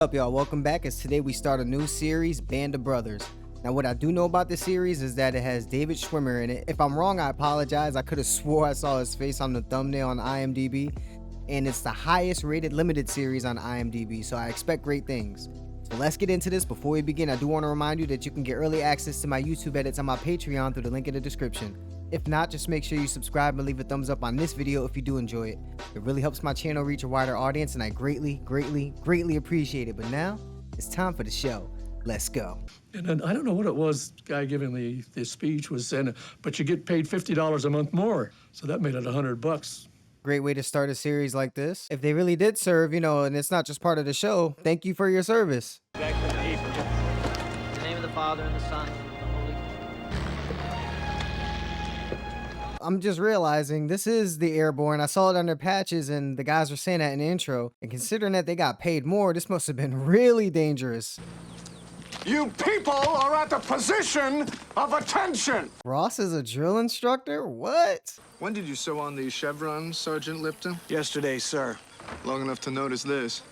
What's up, y'all? Welcome back, as today we start a new series, Band of Brothers. Now, what I do know about this series is that it has David Schwimmer in it. If I'm wrong, I apologize. I could have swore I saw his face on the thumbnail on IMDb, and it's the highest rated limited series on IMDb, so I expect great things. So let's get into this. Before we begin, I do want to remind you that you can get early access to my YouTube edits on my Patreon through the link in the description. If not, just make sure you subscribe and leave a thumbs up on this video if you do enjoy it. It really helps my channel reach a wider audience, and I greatly appreciate it. But now, it's time for the show. Let's go. And then, I don't know what it was, the guy giving the speech was saying, but you get paid $50 a month more. So that made it $100. Great way to start a series like this. If they really did serve, and it's not just part of the show, thank you for your service. In the name of the Father, and the Son, and the Holy Spirit. I'm just realizing this is the Airborne. I saw it on their patches, and the guys were saying that in the intro. And considering that they got paid more, this must have been really dangerous. You people are at the position of attention! Ross is a drill instructor? What? When did you sew on these chevrons, Sergeant Lipton? Yesterday, sir. Long enough to notice this.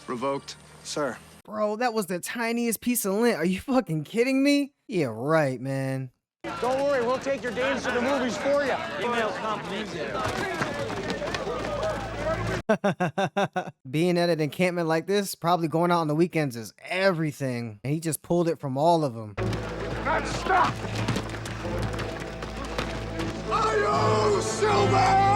Revoked. Sir. Bro, that was the tiniest piece of lint. Are you fucking kidding me? Yeah, right, man. Don't worry, we'll take your dames to the movies for you. Email company. Being at an encampment like this, probably going out on the weekends is everything. And he just pulled it from all of them. Not stop! Are you Silver?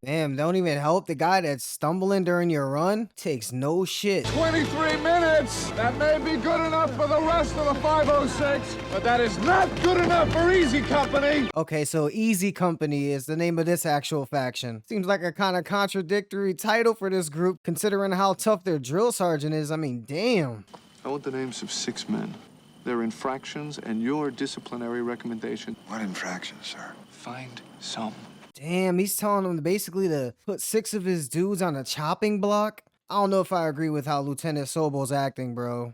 Damn, don't even help the guy that's stumbling during your run. Takes no shit. 23 minutes! That may be good enough for the rest of the 506, but that is not good enough for Easy Company! Okay, so Easy Company is the name of this actual faction. Seems like a kind of contradictory title for this group, considering how tough their drill sergeant is. I mean, damn. I want the names of 6 men, their infractions, and your disciplinary recommendation. What infractions, sir? Find some. Damn, he's telling them basically to put 6 of his dudes on a chopping block. I don't know if I agree with how Lieutenant Sobel's acting, bro.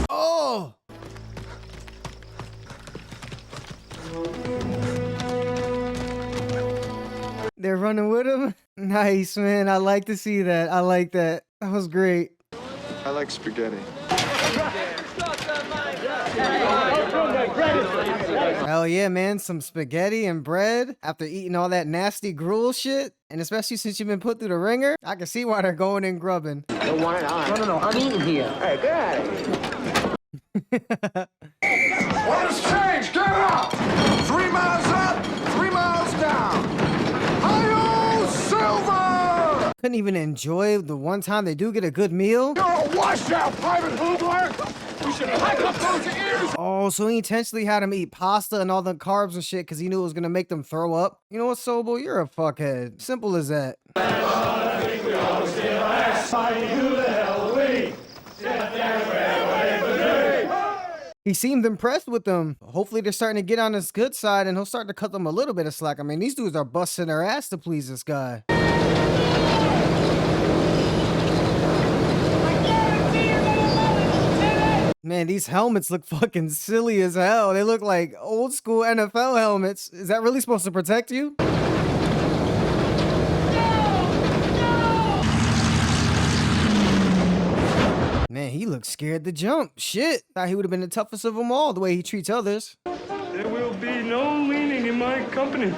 Oh! They're running with him? Nice, man. I like to see that. I like that. That was great. I like spaghetti. Hell yeah, man. Some spaghetti and bread after eating all that nasty gruel shit. And especially since you've been put through the ringer, I can see why they're going in grubbing. Don't want it on. No, I'm eating here. Hey, get out of here. Orders change! Get up! 3 miles up, 3 miles down. Hi-yo, Silver! Couldn't even enjoy the one time they do get a good meal. You're a washout, Private Hoopler! You should pack up those ears! Oh, so he intentionally had him eat pasta and all the carbs and shit because he knew it was going to make them throw up. You know what, Sobel? You're a fuckhead. Simple as that. He seemed impressed with them. Hopefully they're starting to get on his good side and he'll start to cut them a little bit of slack. I mean, these dudes are busting their ass to please this guy. Man, these helmets look fucking silly as hell. They look like old school NFL helmets. Is that really supposed to protect you? Man, he looks scared to jump. Shit. Thought he would have been the toughest of them all, the way he treats others. There will be no leaning in my company.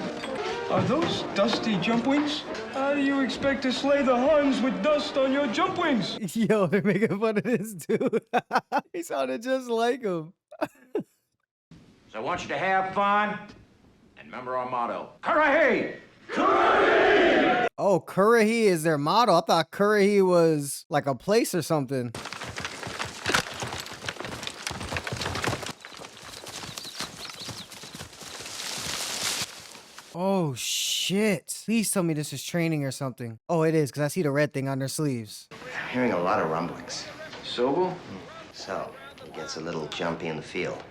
Are those dusty jump wings? How do you expect to slay the Huns with dust on your jump wings? Yo, they're making fun of this dude. He sounded just like him. So I want you to have fun and remember our motto, Currahee! Oh, Currahee is their motto. I thought Currahee was like a place or something. Oh, shit. Please tell me this is training or something. Oh, it is, because I see the red thing on their sleeves. I'm hearing a lot of rumblings. Sobel? So, it gets a little jumpy in the field.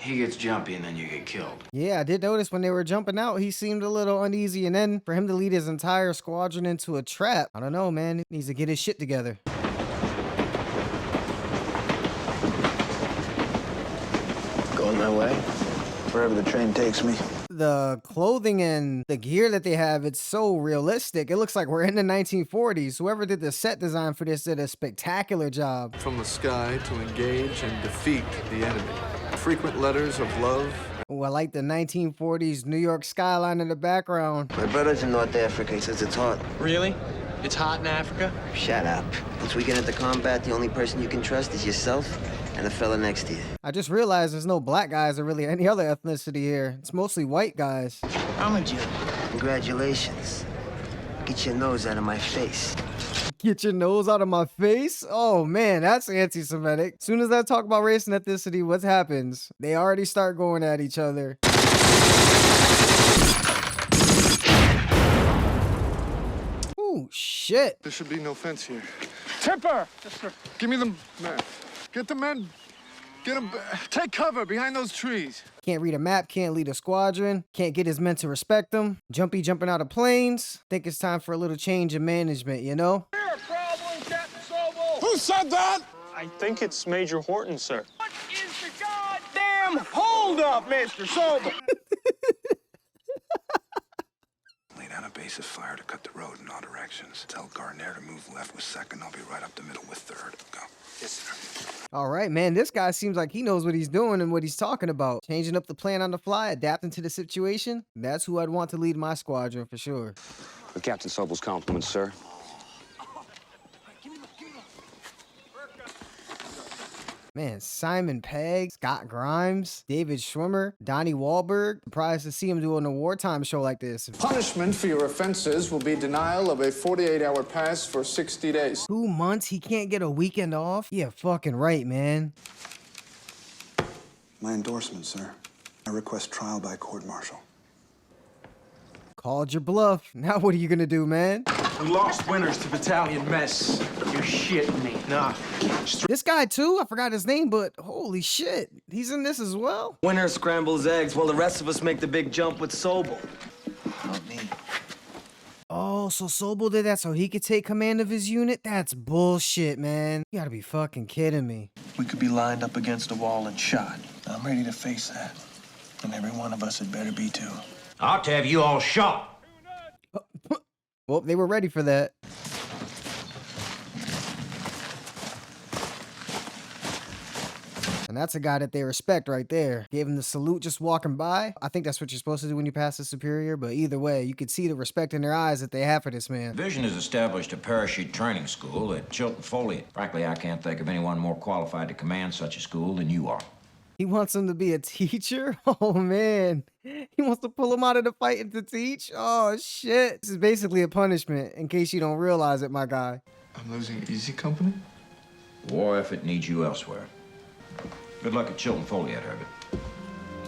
He gets jumpy and then you get killed. Yeah, I did notice when they were jumping out, he seemed a little uneasy. And then for him to lead his entire squadron into a trap, I don't know, man. He needs to get his shit together. Going my way. Wherever the train takes me. The clothing and the gear that they have, it's so realistic. It looks like we're in the 1940s. Whoever did the set design for this did a spectacular job. From the sky to engage and defeat the enemy. Frequent letters of love. Oh, I like the 1940s New York skyline in the background. My brother's in North Africa. He says it's hot. Really? It's hot in Africa? Shut up. Once we get into combat, the only person you can trust is yourself and the fella next to you. I just realized there's no black guys or really any other ethnicity here. It's mostly white guys. I'm a Jew. Congratulations. Get your nose out of my face. Get your nose out of my face? Oh man, that's anti-Semitic. Soon as I talk about race and ethnicity, what happens? They already start going at each other. Ooh, shit. There should be no fence here. Tipper! Give me the men. Get the men. Get them. Take cover behind those trees. Can't read a map, can't lead a squadron, can't get his men to respect him. Jumping out of planes. Think it's time for a little change in management, you know? Who said that? I think it's Major Horton, sir. What is the goddamn holdup, Mr. Sobel? Lay down a base of fire to cut the road in all directions. Tell Garnier to move left with second. I'll be right up the middle with third. Go. Yes, sir. All right, man, this guy seems like he knows what he's doing and what he's talking about. Changing up the plan on the fly, adapting to the situation. That's who I'd want to lead my squadron for sure. With Captain Sobel's compliments, sir. Man, Simon Pegg, Scott Grimes, David Schwimmer, Donnie Wahlberg. Surprised to see him doing a wartime show like this. Punishment for your offenses will be denial of a 48-hour pass for 60 days. 2 months? He can't get a weekend off? Yeah, fucking right, man. My endorsement, sir. I request trial by court-martial. Called your bluff. Now what are you gonna do, man? We lost Winters to battalion mess. You're shitting me. Nah. This guy too? I forgot his name, but holy shit. He's in this as well? Winters scrambles eggs while the rest of us make the big jump with Sobel. Not me. Oh, so Sobel did that so he could take command of his unit? That's bullshit, man. You gotta be fucking kidding me. We could be lined up against a wall and shot. I'm ready to face that. And every one of us had better be too. I ought to have you all shot. Well, they were ready for that. And that's a guy that they respect right there. Gave him the salute just walking by. I think that's what you're supposed to do when you pass the superior, but either way, you could see the respect in their eyes that they have for this man. Division has established a parachute training school at Chilton Foley. Frankly, I can't think of anyone more qualified to command such a school than you are. He wants him to be a teacher? Oh, man. He wants to pull him out of the fight and to teach? Oh, shit. This is basically a punishment, in case you don't realize it, my guy. I'm losing Easy Company? War effort needs you elsewhere. Good luck at Chilton Foley, Ed Herbert.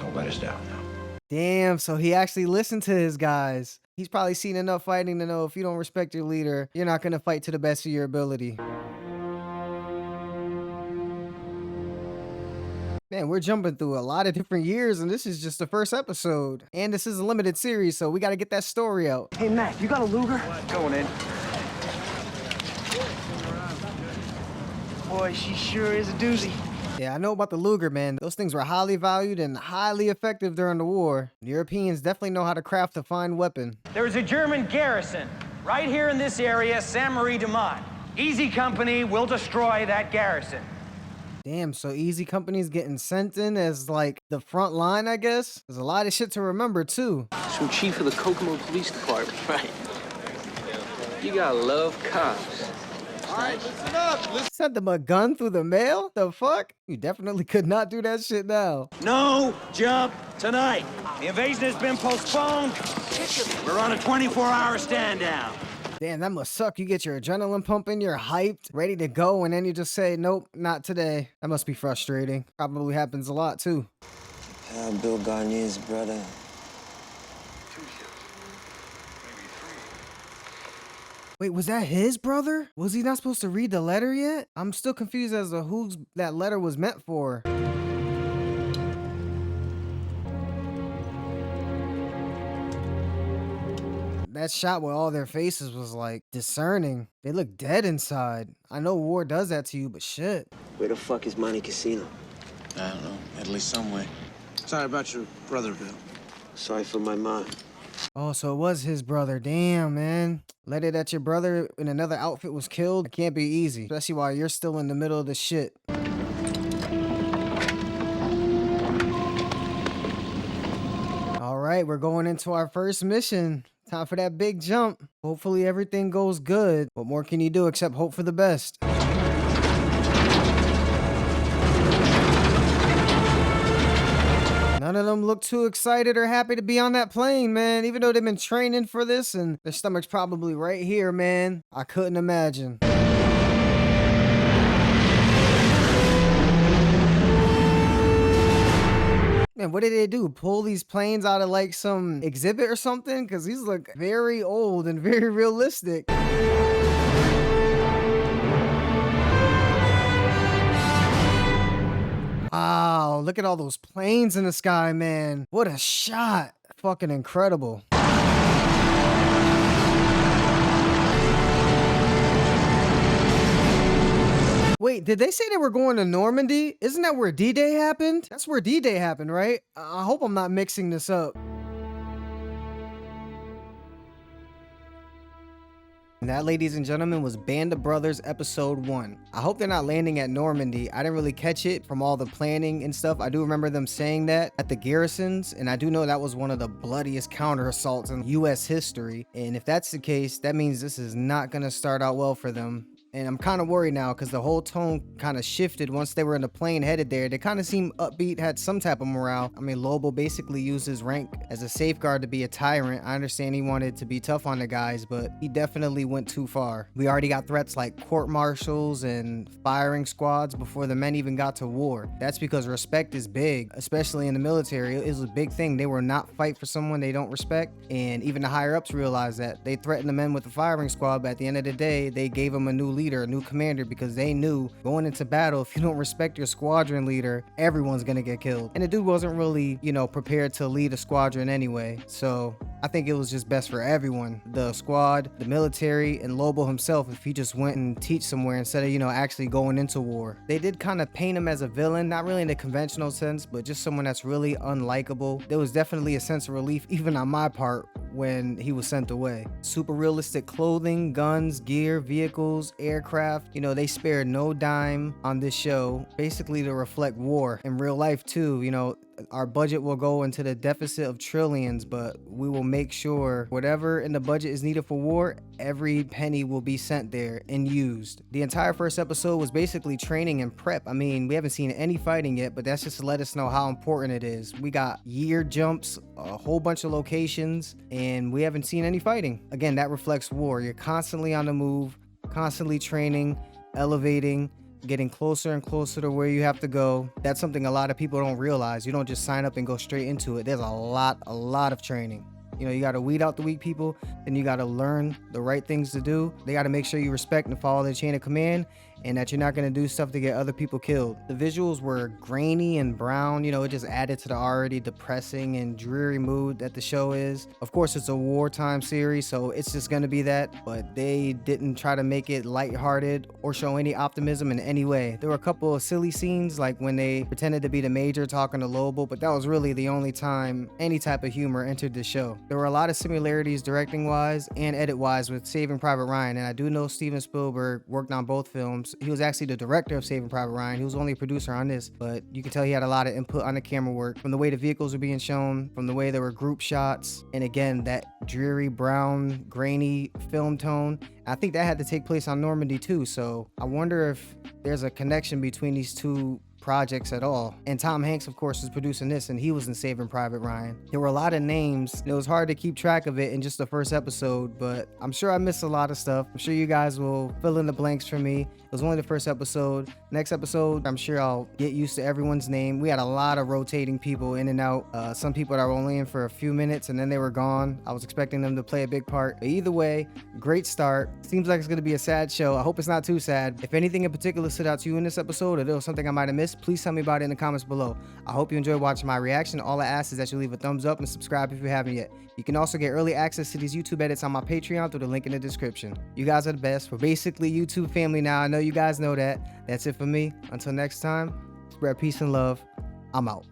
Don't let us down now. Damn, so he actually listened to his guys. He's probably seen enough fighting to know if you don't respect your leader, you're not going to fight to the best of your ability. Man, we're jumping through a lot of different years, and this is just the first episode. And this is a limited series, so we got to get that story out. Hey, Mac, you got a Luger? Going in. Boy, she sure is a doozy. Yeah, I know about the Luger, man. Those things were highly valued and highly effective during the war. The Europeans definitely know how to craft a fine weapon. There is a German garrison right here in this area, Saint-Marie-de-Mont. Easy Company will destroy that garrison. Damn, so Easy Company's getting sent in as, like, the front line, I guess? There's a lot of shit to remember, too. So chief of the Kokomo Police Department, right? You gotta love cops. All right, listen up. Sent them a gun through the mail? The fuck? You definitely could not do that shit now. No jump tonight. The invasion has been postponed. We're on a 24-hour stand down. Damn, that must suck. You get your adrenaline pumping, you're hyped, ready to go, and then you just say, nope, not today. That must be frustrating. Probably happens a lot, too. Bill Garnier's brother. Wait, was that his brother? Was he not supposed to read the letter yet? I'm still confused as to who that letter was meant for. That shot with all their faces was like discerning. They look dead inside. I know war does that to you, but shit. Where the fuck is Monte Casino? I don't know. At least some way. Sorry about your brother, Bill. Sorry for my mom. Oh, so it was his brother. Damn, man. Let it that your brother in another outfit was killed. It can't be easy, especially while you're still in the middle of the shit. All right, we're going into our first mission. Time for that big jump. Hopefully everything goes good. What more can you do except hope for the best? None of them look too excited or happy to be on that plane, man. Even though they've been training for this and their stomach's probably right here, man. I couldn't imagine. Man, what did they do? Pull these planes out of like some exhibit or something? Because these look very old and very realistic. Wow, look at all those planes in the sky, man. What a shot. Fucking incredible. Wait, did they say they were going to Normandy? Isn't that where D-Day happened? That's where D-Day happened, right? I hope I'm not mixing this up. And that, ladies and gentlemen, was Band of Brothers episode 1. I hope they're not landing at Normandy. I didn't really catch it from all the planning and stuff. I do remember them saying that at the garrisons, and I do know that was one of the bloodiest counter assaults in US history. And if that's the case, that means this is not gonna start out well for them. And I'm kind of worried now because the whole tone kind of shifted once they were in the plane headed there. They kind of seemed upbeat, had some type of morale. I mean, Lobo basically used his rank as a safeguard to be a tyrant. I understand he wanted to be tough on the guys, but he definitely went too far. We already got threats like court-martials and firing squads before the men even got to war. That's because respect is big, especially in the military. It was a big thing. They will not fight for someone they don't respect. And even the higher-ups realized that. They threatened the men with the firing squad, but at the end of the day, they gave them a new leader, a new commander, because they knew going into battle, if you don't respect your squadron leader, everyone's gonna get killed. And the dude wasn't really, you know, prepared to lead a squadron anyway. So I think it was just best for everyone, the squad, the military, and Lobo himself, if he just went and teach somewhere instead of, you know, actually going into war. They did kind of paint him as a villain, not really in the conventional sense, but just someone that's really unlikable. There was definitely a sense of relief, even on my part, when he was sent away. Super realistic clothing, guns, gear, vehicles, aircraft. You know, they spared no dime on this show, basically to reflect war. In real life too, you know, our budget will go into the deficit of trillions, but we will make sure whatever in the budget is needed for war, every penny will be sent there and used. The entire first episode was basically training and prep. I mean, we haven't seen any fighting yet, but that's just to let us know how important it is. We got year jumps, a whole bunch of locations, and we haven't seen any fighting. Again, that reflects war. You're constantly on the move, constantly training, elevating, getting closer and closer to where you have to go. That's something a lot of people don't realize. You don't just sign up and go straight into it. There's a lot of training. You know, you got to weed out the weak people, then you got to learn the right things to do. They got to make sure you respect and follow the chain of command, and that you're not going to do stuff to get other people killed. The visuals were grainy and brown. You know, it just added to the already depressing and dreary mood that the show is. Of course, it's a wartime series, so it's just going to be that, but they didn't try to make it lighthearted or show any optimism in any way. There were a couple of silly scenes, like when they pretended to be the major talking to Lobo, but that was really the only time any type of humor entered the show. There were a lot of similarities directing wise and edit wise with Saving Private Ryan, and I do know Steven Spielberg worked on both films. He was actually the director of Saving Private Ryan. He was only a producer on this, but you can tell he had a lot of input on the camera work, from the way the vehicles were being shown, from the way there were group shots, and again, that dreary brown grainy film tone. I think that had to take place on Normandy too, so I wonder if there's a connection between these two projects at all. And Tom Hanks, of course, was producing this, and he was in Saving Private Ryan. There were a lot of names, and it was hard to keep track of it in just the first episode, but I'm sure I missed a lot of stuff. I'm sure you guys will fill in the blanks for me. It was only the first episode. Next episode, I'm sure I'll get used to everyone's name. We had a lot of rotating people in and out. Some people that were only in for a few minutes and then they were gone. I was expecting them to play a big part. But either way, great start. Seems like it's going to be a sad show. I hope it's not too sad. If anything in particular stood out to you in this episode, or there was something I might have missed, please tell me about it in the comments below. I hope you enjoyed watching my reaction. All I ask is that you leave a thumbs up and subscribe if you haven't yet. You can also get early access to these YouTube edits on my Patreon through the link in the description. You guys are the best. We're basically YouTube family now. I know you guys know that. That's it for me. Until next time, spread peace and love. I'm out.